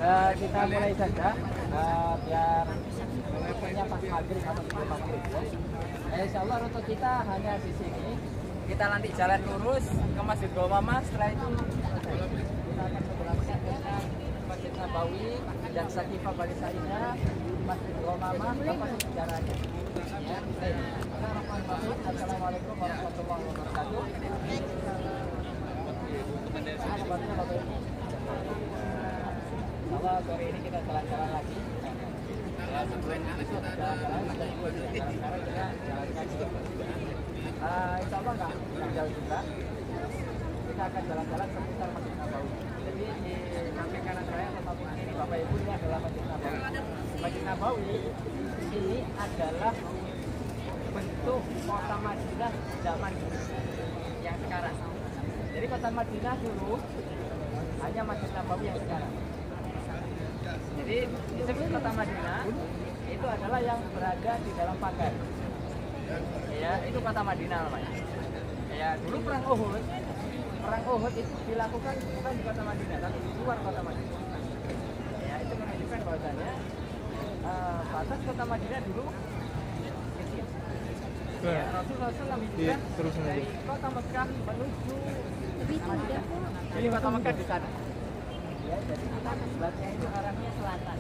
kita mulai saja biar waktunya pas maghrib atau sebelum maghrib. Insya Allah rute kita hanya di sini. Kita nanti jalan lurus ke Masjid Gawamah. Setelah itu kita akan seberangnya dengan Masjid Nabawi dan Sakifah Bani Sa'idah, Masjid Gawamah, apa sejarahnya. Ya, Assalamualaikum warahmatullahi wabarakatuh. Kalau sore ini kita jalan-jalan lagi. Ya, sebelum itu jalan-jalan ada dua jalan sekarang kita jalan kaki. Insya Allah nggak jauh juga. Kita akan jalan-jalan seputar Masjid Nabawi. Jadi di samping kanan saya samping ini Bapak Ibu ini adalah Masjid Nabawi. Masjid Nabawi ini adalah bentuk kota Madinah zaman dulu yang sekarang. Jadi kota Madinah dulu hanya Masjid Nabawi yang sekarang. Jadi disebut kota Madinah itu adalah yang berada di dalam pagar. Ya, itu kota Madinah namanya. Ya, dulu perang Uhud itu dilakukan bukan di kota Madinah, tapi di luar kota Madinah. Ya, itu menunjukkan bahwasanya batas kota Madinah dulu kecil. Ya, Rasulullah SAW hijrah dari kota Mekah menuju Madinah. Jadi kota Mekah di sana. Ya, jadi kita sebelah itu arahnya selatan.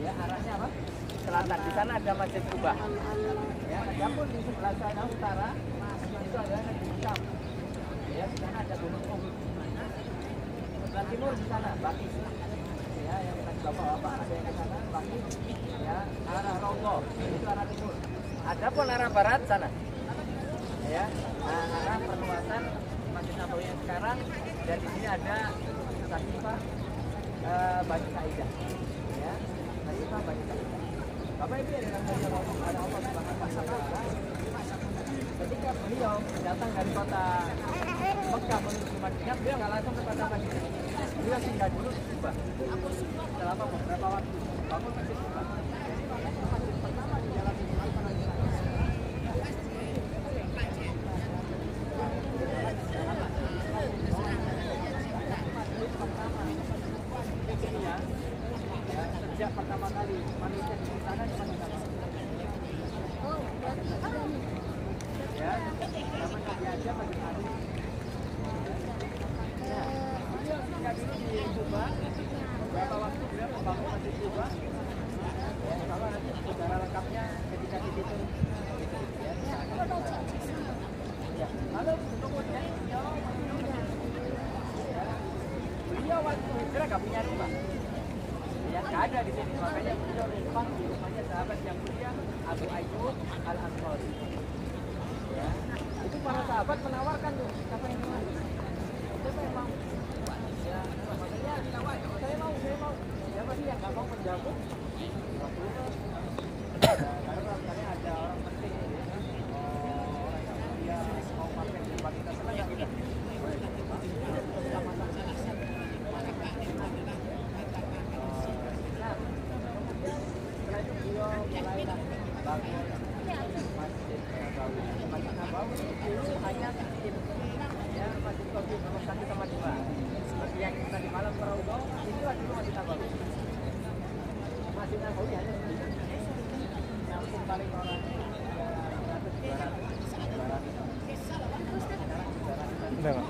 Ya, arahnya apa? Selatan. Di sana ada Masjid Kubah. Ya, adapun di sebelah sana utara itu adalah Negeri Syam. Ya, di sana ada Gunung Uhud. Sebelah timur di sana Baqi. Ya, yang kita bapak-bapak ada yang ke sana Baqi. Ya, arah Raudhah itu arah timur. Adapun arah barat sana. Ya, arah perluasan Masjid Nabawi yang sekarang, dan di sini ada Sakifah Bani Sa'idah. Ya, Sakifah Bani Sa'idah. Bapak Ibu yang ada Allah Subhanahu wa Ta'ala, ketika beliau datang dari kota Mekah menuju Madinah, beliau nggak langsung ke kota Madinah. Beliau singgah dulu di Kubah. Selama beberapa waktu bangun Masjid Kubah. Jadi masjid pertama di dalam Islam sejak pertama kali manusia di sana cuma di sana. Ya, zaman Nabi aja masih ada. Ya, beliau tinggal dulu di Kubah. Beberapa waktu beliau membangun Masjid Kubah. Ya, kalau nanti secara lengkapnya ketika di situ. Ya, lalu kemudian beliau waktu hijrah nggak punya rumah. Ya, nggak ada di sini, makanya beliau numpang di rumahnya sahabat yang mulia Abu Ayyub Al-Ansari. Ya, itu para sahabat menawarkan tuh, siapa yang mau? Siapa yang mau? Ya, makanya saya mau. Siapa sih yang nggak mau menjawab? Waktu itu, karena misalnya ada orang penting, orang yang mulia mau pakai di tempat kita senang nggak kita? Masjid Nabawi dulu hanya sedikit, ya, Masjid Nabawi nomor 1 sama 2. Bagi yang tadi malam ke Raudhah, inilah dulu Masjid Nabawi. Masjid Nabawi hanya sedikit. Nampung paling orang 200. Berapa?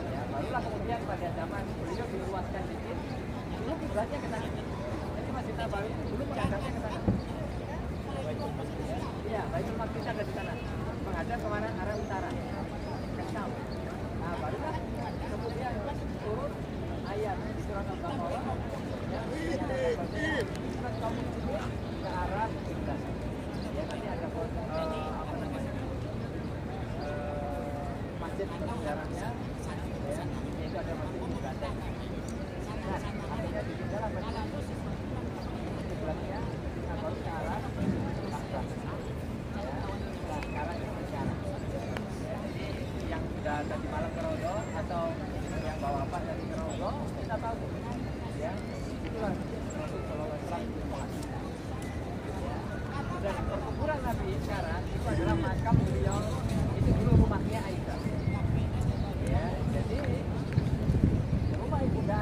Ya, barulah kemudian pada zaman beliau diluaskan sedikit. Dulu kiblatnya ke sana. Jadi Masjid Nabawi dulu menghadapnya ke sana. Ya, Baitul Maqdis ada di sana. Menghadap kemana? Arah utara, ke Syam. Nah, barulah kemudian turun ayat di surat Al-Baqarah. Ya, surat kaum muslimin ke arah kiblat. Ya, nanti ada apa namanya? Masjid sejarahnya. Ya, itu ada masjid kiblatnya. Nah, akhirnya ditinggal apa sih? Kiblatnya baru ke arah Ka'bah. Nah, sekarang itu sejarah. Jadi yang sudah tadi malam ke Raudhah atau yang bawa apa dari ke Raudhah, kita tahu. Ya, itulah Rasulullah SAW. Dan perkuburan Nabi sekarang itu adalah makam beliau, itu dulu rumahnya Aisyah. Ya, jadi rumah ibunda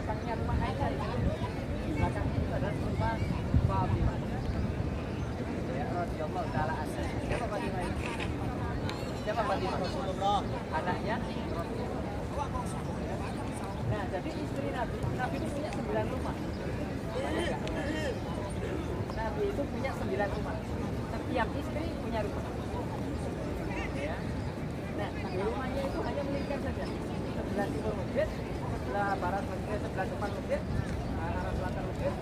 belakangnya rumah Aisyah itu. Belakang itu adalah rumah Fatimah. Ya, radhiyallahu taala anha. Siapa Fatimah ini? Siapa Fatimah? Rasulullah. Anaknya Rasulullah. Nah, jadi istri Nabi itu punya 9 rumah. Nabi itu punya 9 rumah. Setiap istri punya rumah. Ya. Nah, di rumahnya itu hanya meningkat saja. Sebelah timur masjid, sebelah barat masjid, sebelah depan masjid, arah selatan masjid,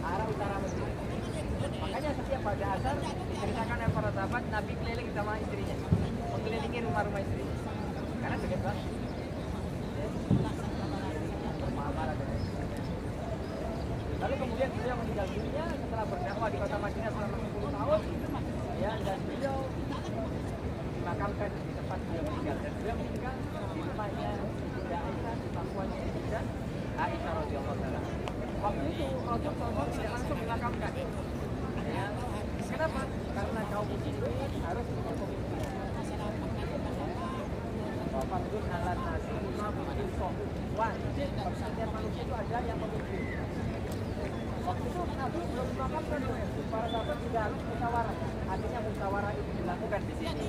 arah utara masjid. Makanya setiap pada asar diceritakan oleh para sahabat, Nabi keliling sama istrinya, mengelilingi rumah-rumah istrinya. Karena dekat banget. Lalu kemudian beliau meninggal dunia setelah berdakwah di kota Madinah selama 10 tahun, ya, dan beliau dimakamkan di tempat beliau meninggal. Dan beliau meninggal di rumahnya Bunda Aisyah, di pangkuannya Bunda Aisyah radhiyallahu taala. Waktu itu Rasulullah tidak langsung dimakamkan. Ya. Kenapa? Karena kaum muslimin harus punya pemimpin. Bapak itu alat nasi, lima pemimpin wajib setiap manusia itu ada yang memimpin. Waktu itu Nabi belum dimakamkan, para sahabat juga harus musyawarah. Artinya musyawarah itu dilakukan di sini.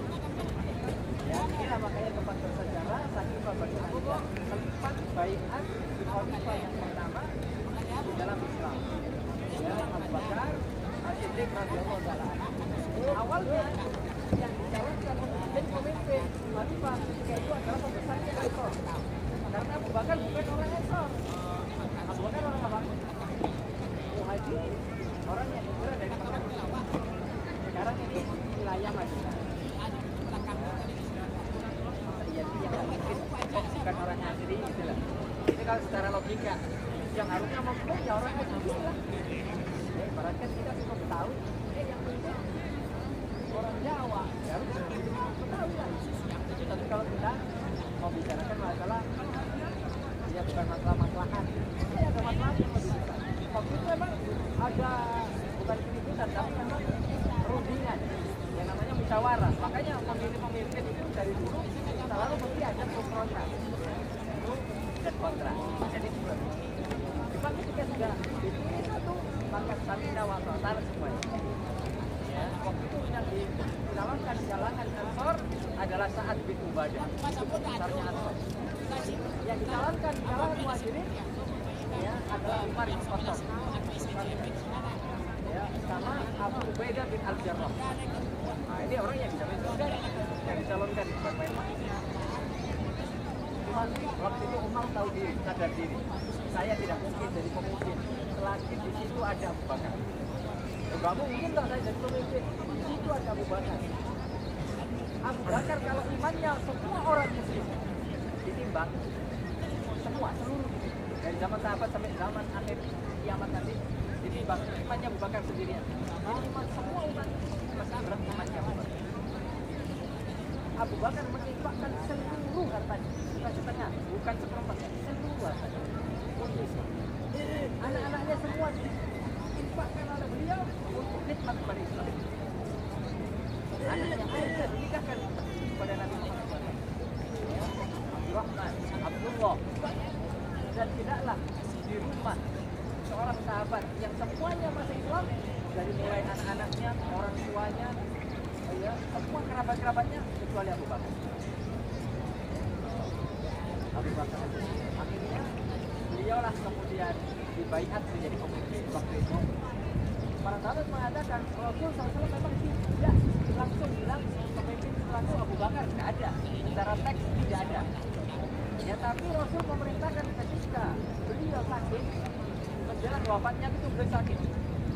Ya, inilah makanya tempat bersejarah saking bagi Aisyah tempat baiat di khalifah yang pertama di dalam Islam. Ya, Abu Bakar As-Siddiq radhiyallahu taala. Awalnya yang dicalonkan menjadi pemimpin khalifah ketika itu adalah pembesarnya Ansor. Karena Abu Bakar bukan orang Ansor. Abu Bakar orang apa? Muhajir, orang yang hijrah dari Mekah. Sekarang ini wilayah Madinah. Iya, yang mungkin bukan orang asli gitu lah. Ini kalau secara logika, yang harusnya memimpin ya orang asli lah. Ya, ibaratkan kita cukup tahu, yang memimpin orang Jawa, ya harus tahu lah. Tapi kalau kita mau bicarakan masalah, ya bukan masalah-masalahan, ini ada masalah yang lebih besar. Waktu itu memang ada bukan keributan, tapi memang rundingan yang namanya musyawarah. Makanya pemimpin itu dari dulu selalu mesti ada pro kontra, pro dan kontra. Jadi cuma ketika sudah dipilih satu, maka stamina wa ta'ala semuanya. Ya, waktu itu yang dicalonkan di kalangan Ansor adalah Sa'ad bin Ubadah, itu besarnya Ansor. Yang dicalonkan di kalangan Muhajirin ya adalah Umar bin Khattab, ya, sama Abu Ubaidah bin Al-Jarrah. Nah, ini orang yang bisa menentukan yang dicalonkan bukan main-main. Waktu itu Umar tahu diri, sadar diri. Saya tidak mungkin jadi pemimpin selagi di situ ada Abu Bakar. Kamu mungkin tak saya jadi pemimpin, di situ ada Abu Bakar. Abu Bakar kalau imannya semua orang muslim ditimbang, semua seluruh dari zaman sahabat sampai zaman akhir kiamat nanti ditimbang imannya Abu Bakar sendirian. Iman semua umat masih berat imannya Abu Bakar. Abu Bakar menginfakkan seluruh hartanya, bukan setengah, bukan seperempat, seluruh hartanya. Anak-anaknya semua diinfakkan oleh beliau untuk khidmat kepada Islam. Anaknya Aisyah dinikahkan kepada Nabi Muhammad. Abdurrahman, Abdullah, dan tidaklah di rumah seorang sahabat yang semuanya masih Islam, dari mulai anak-anaknya, orang tuanya, ya, semua kerabat-kerabatnya kecuali Abu Bakar. Abu Bakar akhirnya beliaulah kemudian dibaiat menjadi pemimpin waktu itu. Para sahabat mengatakan Rasul SAW memang tidak langsung bilang pemimpin langsung Abu Bakar, tidak ada. Secara teks tidak ada. Ya, tapi Rasul memerintahkan ketika beliau sakit, menjelang wafatnya itu beliau sakit,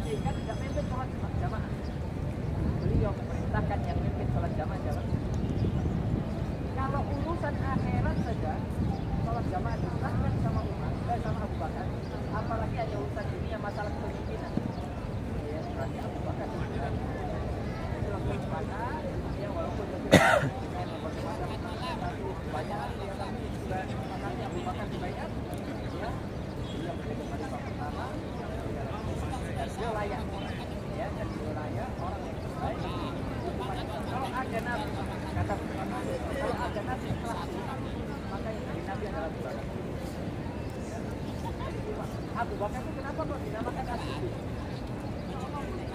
sehingga tidak memimpin sholat jamaah. Beliau memerintahkan yang memimpin sholat jamaah. Kalau urusan akhirat saja, sholat jamaah diserahkan sama Umar, sama Abu Bakar, apalagi ada urusan dunia masalah kepemimpinan. Ya, berarti Abu Bakar itu langsung sepakat, ya, walaupun banyak juga makanya Abu Bakar dibaiat, ya, beliau menjadi khalifah pertama, dan beliau layak, ya, dan beliau layak orang yang terbaik. Kalau ada nabi, kata kalau ada nabi setelah maka yang jadi nabi adalah Abu Bakar. Abu Bakar itu kenapa kok dinamakan As-Siddiq?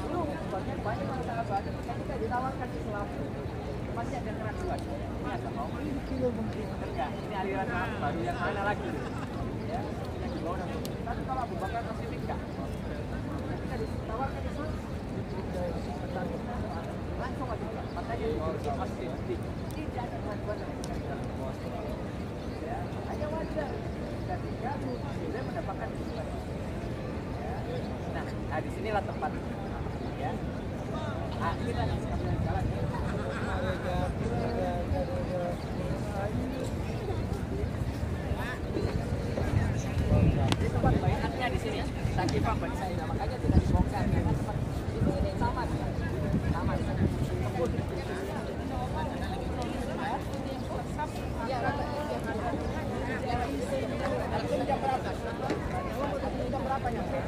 Dulu banyak orang sahabat ketika ditawarkan Islam masih ada keraguan. Ini agama mau kerja, ini aliran baru yang mana lagi? Ya, yang dibawa nanti. Tapi kalau Abu Bakar As-Siddiq enggak. Ketika ditawarkan Islam langsung aja, makanya As-Siddiq tidak ada keraguan dalam Islam. Ya, hanya wajar ketika dia mendapatkan Islam. Nah, di sinilah tempat. Ya. Kita jalan. Di tempat baiatnya di sini. Sakifah Bani Sa'idah, makanya tidak dibongkar karena tempat itu ini taman. Taman. Kebun. Iya, jam berapa? Jam berapa nyampe?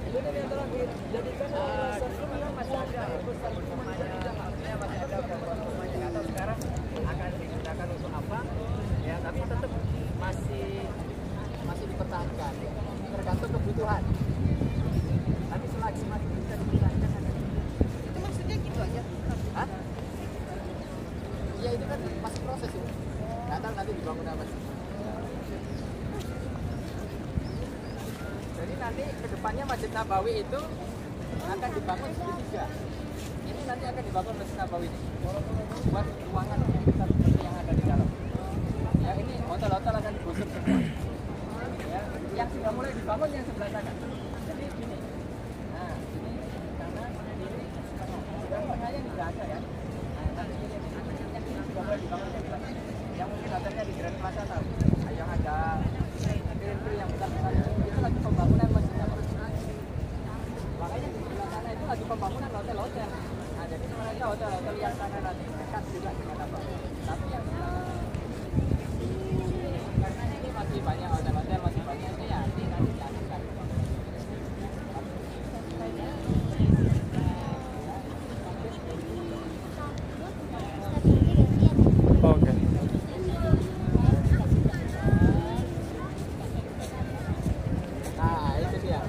Ini yang terakhir. Jadikan sebelumnya masih ada besar rumahnya, masih ada rumahnya. Atau sekarang akan digunakan untuk apa? Ya, tapi tetap masih dipertahankan. Tergantung kebutuhan. Tapi selagi masih bisa dipertahankan itu maksudnya gitu aja. Hah? Iya, itu kan masih proses itu. Nggak tahu nanti dibangun apa sih. Jadi nanti kedepannya Masjid Nabawi itu akan dibangun segitiga. Ini nanti akan dibangun Masjid Nabawi ini buat ruangan seperti yang ada di dalam. Ya, ini hotel-hotel akan digusur semua. Ya, yang sudah mulai dibangun yang sebelah sana. Jadi ini. Nah, ini kanan, kiri, tengahnya tidak ada ya. Nah, ini sudah mulai dibangun yang sebelah. Yang mungkin hotelnya di Grand Plaza tahu. Yang ada kiri yang besar-besar itu lagi pembangunan Masjid Nabawi. Makanya di sebelah sana itu lagi pembangunan hotel-hotel. Nah, jadi mereka hotel-hotel yang sana nanti dekat juga dengan apa. Tapi yang karena ini masih banyak hotel-hotel, masih banyak ini ya, ini nanti diajukan. Oke. Nah, itu dia.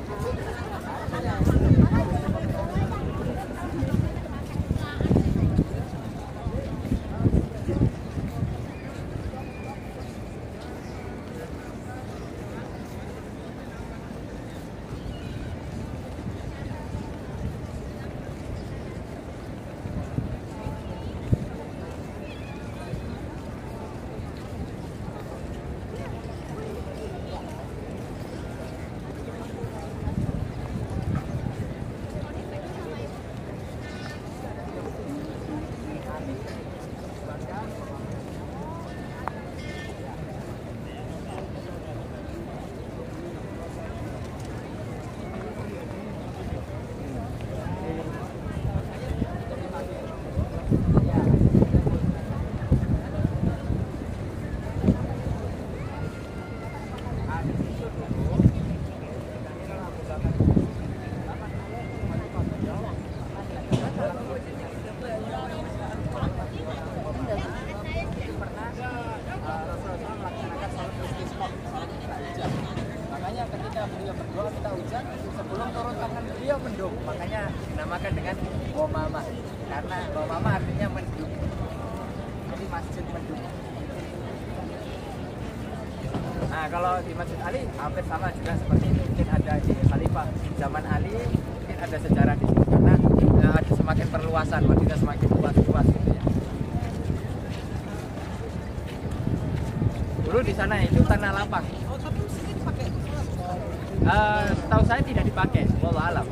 Makanya ketika beliau berdoa minta hujan, sebelum turun tangan beliau mendung. Makanya dinamakan dengan Ghamamah. Karena Ghamamah artinya mendung. Jadi masjid mendung. Nah, kalau di Masjid Ali hampir sama juga seperti ini. Mungkin ada di Khalifah zaman Ali, mungkin ada sejarah di sini karena ada semakin perluasan, Madinah semakin luas gitu ya. Dulu di sana itu tanah lapang. Oh, tapi mesinnya dipakai. Setahu saya tidak dipakai, wallahu alam.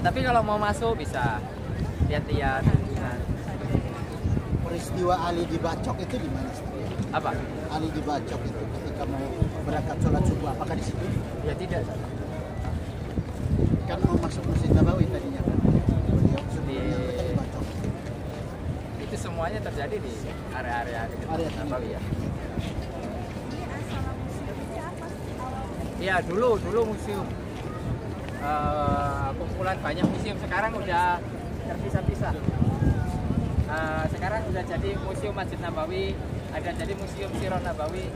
Tapi kalau mau masuk bisa lihat-lihat. Nah. Peristiwa Ali dibacok itu di mana? Apa? Ali dibacok itu ketika mau berangkat sholat subuh, apakah di situ? Ya tidak. Kan mau masuk Masjid Nabawi tadinya kan. Beliau sebelumnya mereka dibacok. Itu semuanya terjadi di area-area dekat Area Nabawi ya. Iya, dulu museum. Kumpulan banyak museum, sekarang udah terpisah-pisah. Sekarang udah jadi Museum Masjid Nabawi, ada jadi Museum Sirah Nabawi.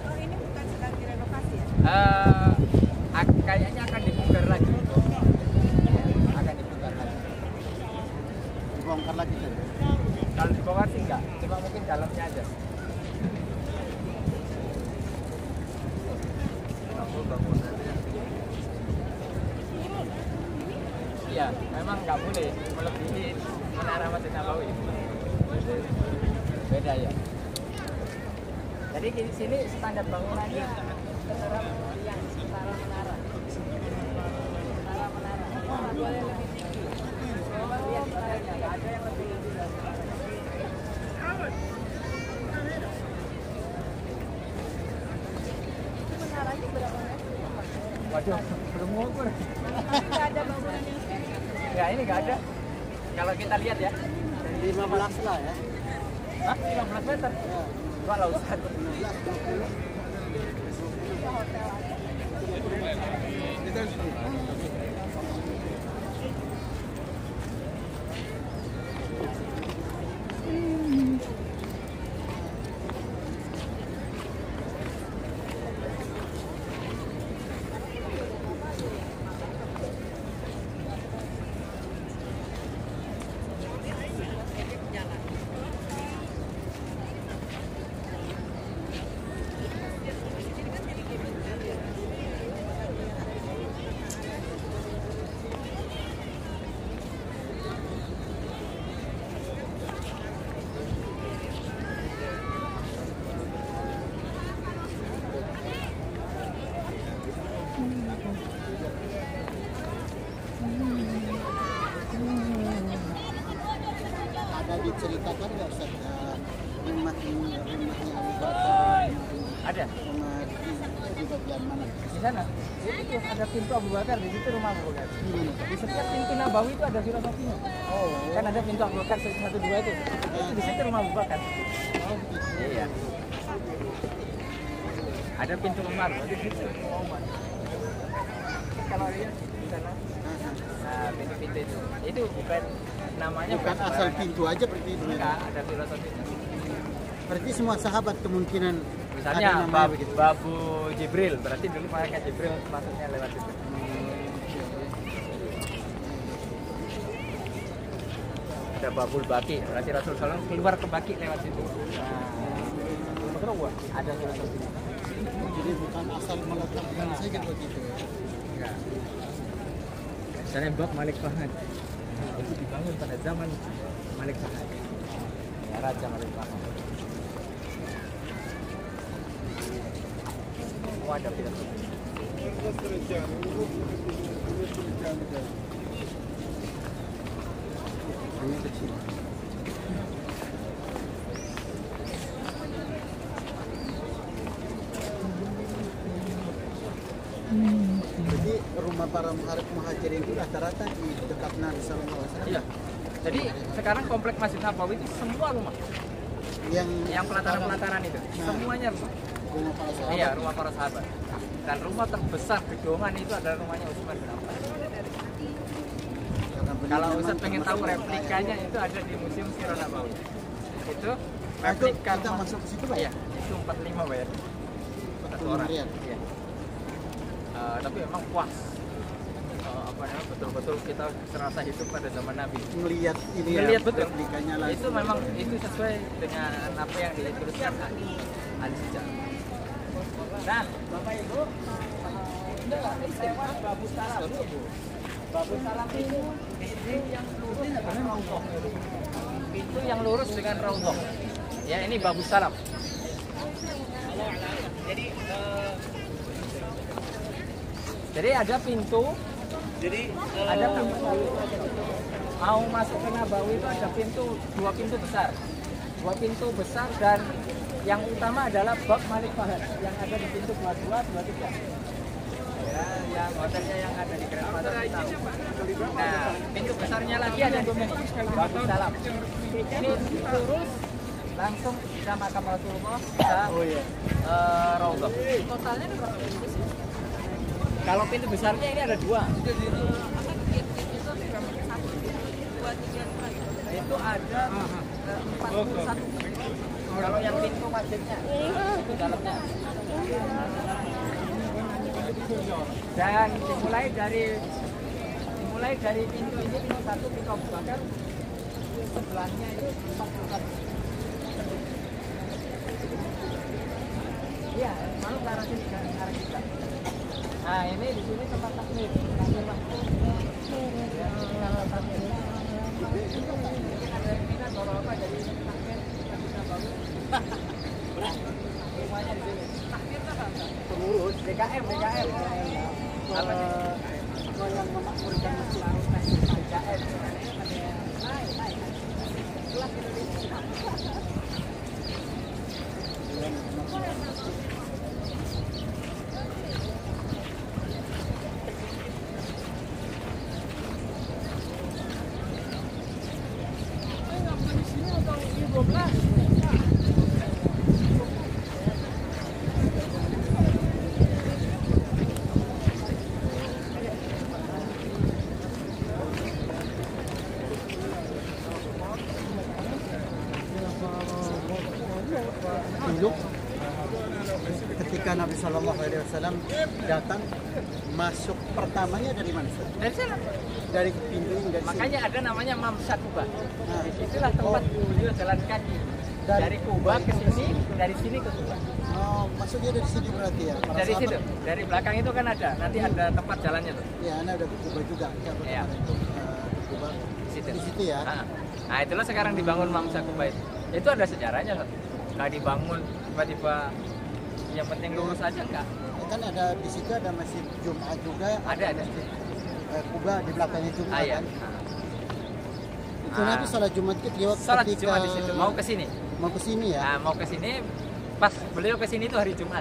Oh, ini bukan sedang direnovasi ya? Iya, memang nggak boleh melebihi menara Masjid Nabawi. Beda ya. Jadi di sini standar bangunannya setara menara. Nggak boleh lebih tinggi. Lihat standarnya, nggak ada yang lebih tinggi dari menara. Menaranya berapa meter? Waduh, belum ngukur. Nggak ada bangunannya. Ya ini nggak ada. Kalau kita lihat ya. 15 lah ya. Hah? 15 meter? Ya. Enggak lah Ustaz. Ada diceritakan nggak Ustaz rumahnya Abu Bakar? Ada Rumah di bagian mana? di sana. Itu ada pintu Abu Bakar, di situ rumah Abu Bakar. Gimana? Di setiap pintu Nabawi itu ada filosofinya. Oh, Kan ada pintu Abu Bakar 1, 2 itu. Itu di situ rumah Abu Bakar. oh begitu. Iya. Ada pintu Umar, di situ rumah Umar. Kalau lihat di sana, nah pintu-pintu itu bukan namanya Bukan asal sembarangan. pintu aja seperti itu. Enggak, ada filosofinya. Berarti semua sahabat kemungkinan Misalnya ada namanya begitu. Babu Jibril, berarti dulu malaikat Jibril masuknya lewat situ. Ada Babul Baki, berarti Rasulullah SAW keluar ke Baki lewat situ. Nah, ada filosofinya. Jadi bukan asal meletakkan saja begitu. Enggak. Misalnya bab Malik Fahad, nah, itu dibangun pada zaman Malik Fahad, ya, Raja Malik Fahad. Oh, ada filosofi. Hanya kecil. Jadi rumah para muhajirin itu rata-rata di dekat Nabi Sallallahu Alaihi Wasallam. Iya. Jadi sekarang komplek Masjid Nabawi itu semua rumah, yang pelataran-pelataran itu, semuanya rumah. Rumah para sahabat. Iya, rumah para sahabat. Dan rumah terbesar gedongan itu adalah rumahnya Utsman bin Affan. Karena benar Kalau memang Ustaz pengen tahu termasuk replikanya itu ada di Museum Sirah Nabawi. Itu Nah, itu replika kita rumah. masuk ke situ Pak Iya, ya? itu 45 Pak ya. Satu 45 orang. rial. Iya. Tapi memang puas. Apa namanya, betul-betul kita serasa hidup pada zaman Nabi. Ngelihat ini Ngelihat ya, betul. replikanya langsung. Itu memang itu sesuai dengan apa yang dituliskan Al-Hijjah. Dan Bapak Ibu, ini lewat Babu Salam. Babu Salam itu pintu yang lurus dengan raudhah. Pintu yang lurus dengan raudhah. Ya, ini Babu Salam. Jadi ada pintu. Ada pintu. Mau masuk ke Nabawi itu ada pintu, 2 pintu besar. 2 pintu besar dan yang utama adalah bab Malik Fahad yang ada di pintu 22, 23. Ya, yang hotelnya yang ada di Grand Plaza tahu. Nah, pintu besarnya lagi ada di sini, Babu Salam. Ini lurus langsung bisa makam Rasulullah, bisa raudhah. Totalnya berapa pintu sih? Kalau pintu besarnya ini ada 2. Itu ada 41. Kalau yang pintu masjidnya itu dalamnya. Dan dimulai dari pintu ini, pintu 1 pintu Abu Bakar, sebelahnya itu 41. Iya, mau ke arah sini, ke arah kita. Nah, ini di sini tempat takmir. Mungkin ada yang minat kalau apa jadi takmir kita bisa bangun. Rumahnya di sini. Takmir apa? Pengurus DKM. Apa sih? Yang memakmurkan masjid. DKM. Naik. Kelas Indonesia. Dulu ketika Nabi Shallallahu Alaihi Wasallam datang, masuk pertamanya dari mana? Dari sana. Dari pintu ini, dari Makanya ada namanya Mamsat Kuba. Nah. Disitulah tempat beliau jalan kaki. Dari Kuba ke sini, dari sini ke Kuba. Oh, masuknya dari sini berarti ya? Para Dari sahabat. situ, dari belakang itu kan ada. Nanti ada tempat jalannya tuh. Ya, Anda udah ke Kuba juga. Iya. Ke Kuba. Di situ. Di situ ya? Nah, itulah sekarang dibangun Mamsat Kuba itu. Itu ada sejarahnya, Sob. Nggak dibangun tiba-tiba yang penting lurus aja enggak. Kan ada di situ ada masjid Jumat juga. Ada. Kuba di belakangnya juga Iya. kan. Itu Nabi salat Jumat lewat Salat Jumat di situ. Mau ke sini. Mau ke sini ya? Nah, mau ke sini pas beliau ke sini itu hari Jumat.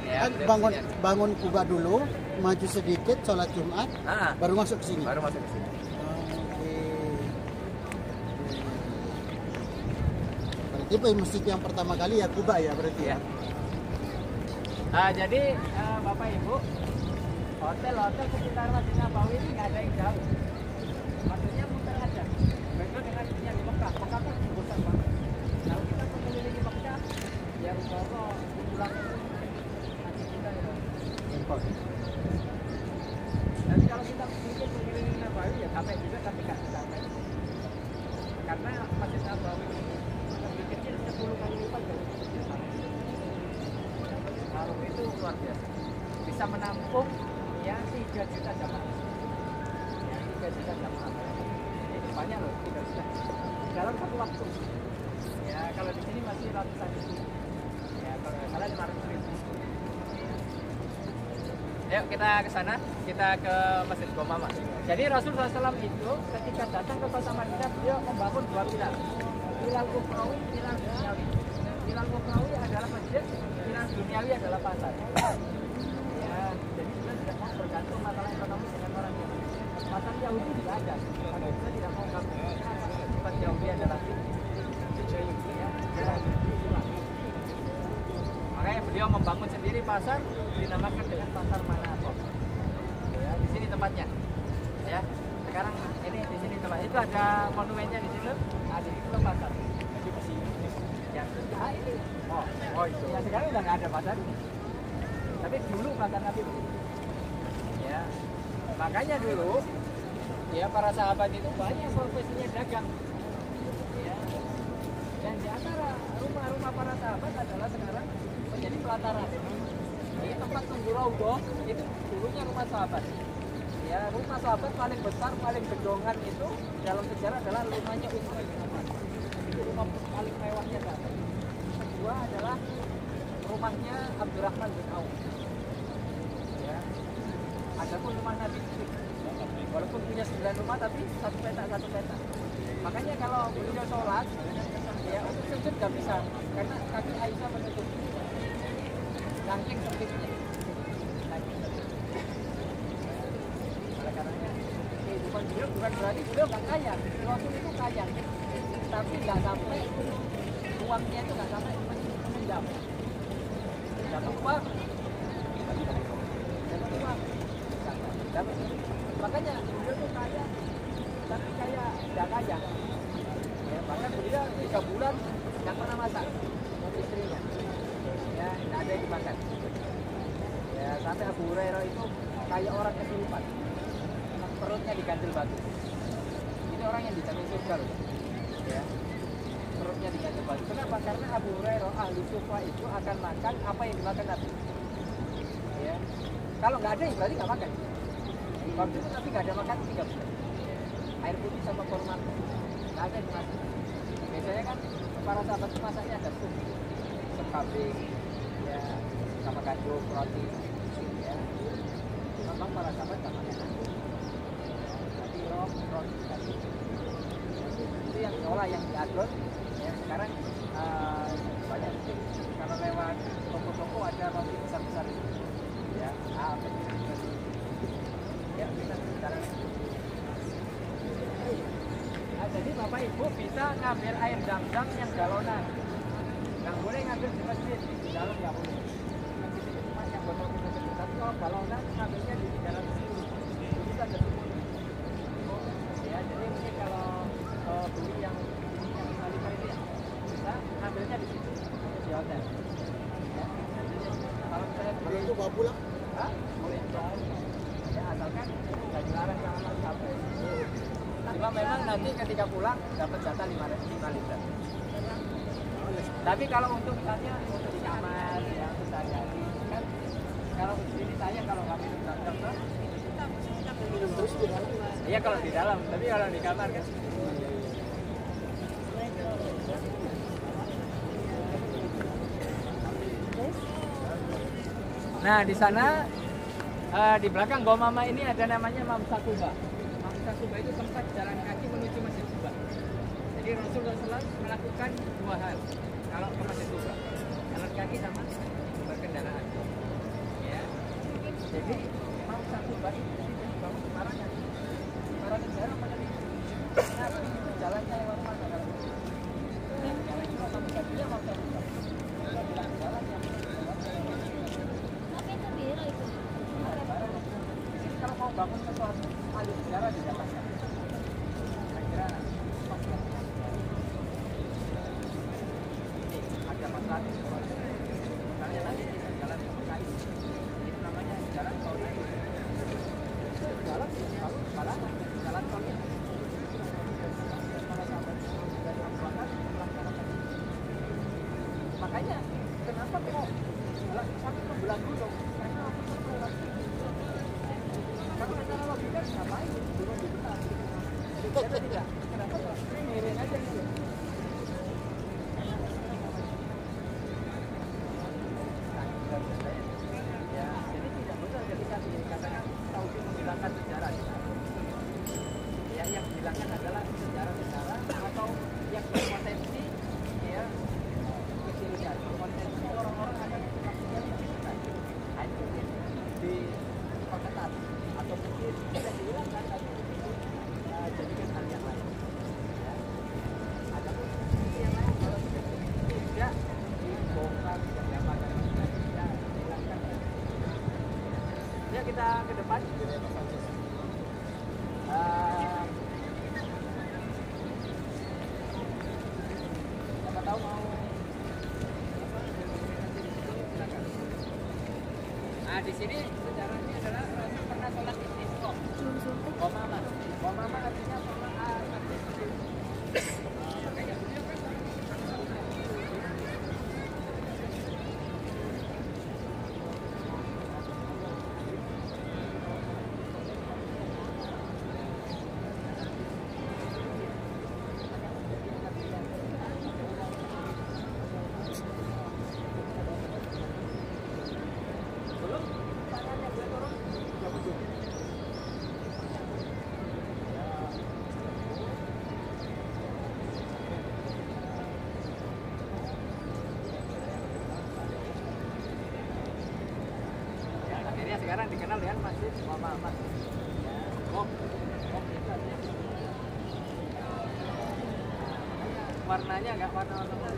Ya, Kan beliau bangun Kuba dulu, maju sedikit sholat Jumat, baru masuk ke sini. baru masuk ke sini. Berarti masjid yang pertama kali ya Kuba ya berarti ya. Jadi Bapak Ibu, hotel sekitar Masjid Nabawi ini nggak ada yang jauh. Maksudnya muter aja. Beda dengan yang di Mekah. Mekah kan bosan banget. Kalau kita mengelilingi Mekah, ya umpama pulang nanti kita itu. Tapi kalau kita mungkin mengelilingi Nabawi ya capek juga, tapi nggak capek. Karena Masjid Nabawi ini lebih kecil 10 kali lipat dari Masjid Nabawi. Kalau itu luar biasa, bisa menampung ya 3 juta jamaah. Ya 3 juta jamaah. Ini banyak loh 3 juta dalam satu waktu. Ya kalau di sini masih ratusan ribu. Ya kalau nggak salah 500.000. Yuk kita ke sana, kita ke Masjid Gomama. Jadi Rasulullah SAW itu ketika datang ke kota Madinah, beliau membangun 2 pilar. Pilar Ukhrawi, pilar Duniawi. Pilar Ukhrawi adalah masjid, pilar Duniawi adalah pasar. Ya, jadi kita tidak mau bergantung masalah ekonomi dengan orang Yahudi. Pasar Yahudi juga ada, tapi kita tidak mau gabung. Sifat Yahudi adalah makanya beliau membangun sendiri pasar, dinamakan dengan pasar Manato. Ya, di sini tempatnya. Ya, sekarang ini di sini tempat. Itu ada monumennya di situ. Ada itu pasar. Di sini. Ya, ini. Oh itu. Ya sekarang udah nggak ada pasar. Tapi dulu pasar Nabi begitu. Ya, makanya dulu ya para sahabat itu banyak profesinya dagang. Ya. Dan di antara rumah-rumah para sahabat adalah sekarang menjadi pelataran. Ini tempat tunggu Raudhah itu dulunya rumah sahabat. Ya, rumah sahabat paling besar, paling gedongan itu dalam sejarah adalah rumahnya Utsman bin Affan. Itu rumah paling mewahnya sahabat. Kedua adalah rumahnya Abdurrahman bin Auf. Ya. Adapun rumah Nabi walaupun punya 9 rumah tapi satu petak. Makanya kalau beliau sholat, ya untuk sujud nggak bisa karena kaki Aisyah menutup. Saking sempitnya. Oleh karenanya kehidupan beliau bukan berarti beliau nggak kaya. Rasul itu kaya, tapi nggak sampai uangnya itu nggak sampai mengendam. Dapat uang, dapat. Makanya beliau itu kaya, tapi kaya nggak kaya. Ya, bahkan beliau 3 bulan nggak pernah masak untuk istrinya. Ya, nggak ada yang dimakan. Ya, sampai Abu Hurairah itu kayak orang kesurupan, perutnya diganjel batu. Ini orang yang dijamin surga loh. Ya, perutnya diganjel batu. Kenapa? Karena Abu Hurairah ahli sufa itu akan makan apa yang dimakan Nabi. Ya, kalau nggak ada ya berarti nggak makan. Waktu itu Nabi nggak ada makan 3 bulan. air putih sama kurma. Nggak ada dimasak. Biasanya kan para sahabat itu masaknya ada sup kambing, ya, sama gandum, roti, ya. Memang para sahabat tak pakai nasi. Tapi roti tadi itu yang diolah, yang diadon. Ya, sekarang banyak sih. Kalau lewat toko-toko ada roti besar-besar itu. Ya, ya bisa sekarang. Jadi Bapak Ibu bisa ngambil air zam-zam yang galonan. Nggak boleh ngambil di masjid, di dalam nggak boleh. Masjid itu cuma yang botol kita. Tapi kalau galonan ngambilnya di dalam situ. Itu ada sumur. Ya, jadi mungkin kalau beli yang 5 liter itu ya, bisa ngambilnya di situ, di hotel. Ya, kalau misalnya beli itu bawa pulang? boleh bawa. Ya, asalkan nggak dilarang sama sampai. Cuma memang nanti ketika pulang dapat jatah 5 liter. Tapi kalau untuk misalnya untuk di kamar ya untuk sehari-hari kan, kalau di sini saya kalau nggak minum zam-zam minum terus di dalam. Iya kalau di dalam, tapi kalau di kamar kan. Nah di sana di belakang Gua Mama ini ada namanya Mamsa Kuba. Mamsa Kuba itu tempat jalan kaki menuju Masjid Kuba. Jadi Rasulullah SAW melakukan 2 hal kalau ke Masjid Kuba, jalan kaki sama berkendaraan. Ya. Jadi Mamsa Kuba itu dibangun Semarang kan. Semarang negara mana nih? Nabi itu jalannya lewat mana kalau? Jalan itu sama kakinya Mamsa Kuba. Jalan yang kalau mau bangun sesuatu alur sejarah di Jakarta. Saya kira pasti ada masalah di sekolah. Misalnya nanti bisa jalan ke Mekah, itu namanya jalan tol. Jalan lalu jalan tolnya. Para sahabat dari Abu Bakar melaksanakan. Makanya kenapa kok sampai membelah gunung? Karena aku lewat. Kalau secara logika ngapain gunung dibelah? Jadi tidak. Kenapa kok miring aja gitu? Ya, jadi tidak betul ketika dikatakan Saudi menghilangkan sejarah. Ya, yang dihilangkan adalah sejarah atau yang berpotensi ya kesyirikan, berpotensi orang-orang akan melakukan kesyirikan. Hanya di perketat atau mungkin bisa dihilangkan tapi jadikan hal yang lain. Ya. Ada pun yang lain kalau tidak dibongkar, tidak diapakan, tidak dihilangkan. Ya kita ke depan. Siapa tahu mau nah di sini sejarahnya adalah Rasul pernah sholat istisqa. Gua Mama artinya pernah makanya beliau kan sekarang dikenal dengan Masjid Muhammad. Itu artinya warnanya nggak warna-warna.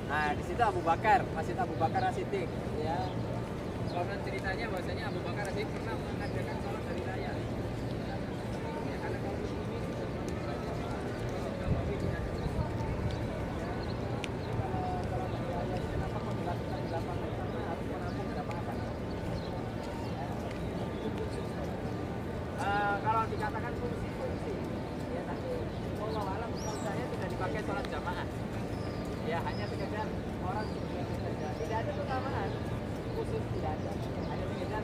Nah di situ Abu Bakar, Masjid Abu Bakar As-Siddiq. Ya, konon ceritanya bahwasanya Abu Bakar As-Siddiq pernah mengadakan sholat hari raya. Ya, karena kaum muslimin kalau dikatakan fungsi ya tapi Allah alam menurut saya tidak dipakai sholat jamaah ya hanya sekedar orang saja tidak ada keutamaan khusus tidak ada hanya sekedar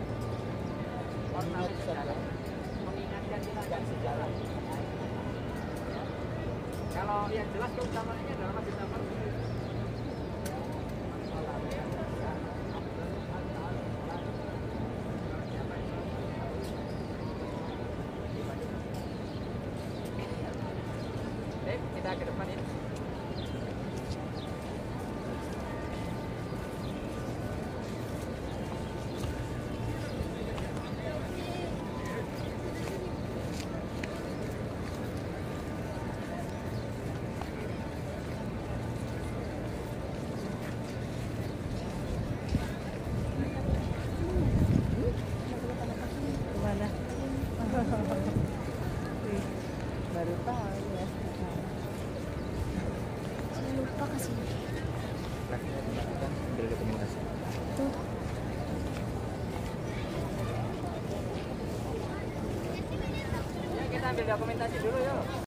ornamen sejarah mengingatkan tidak sejalan. Kalau yang jelas keutamaannya adalah masjid Nabawi. Kita ke depan ya. Mana? Baru tahu ya. Saya lupa kasih. Ambil dokumentasi. Tuh. Ya kita ambil dokumentasi dulu yuk.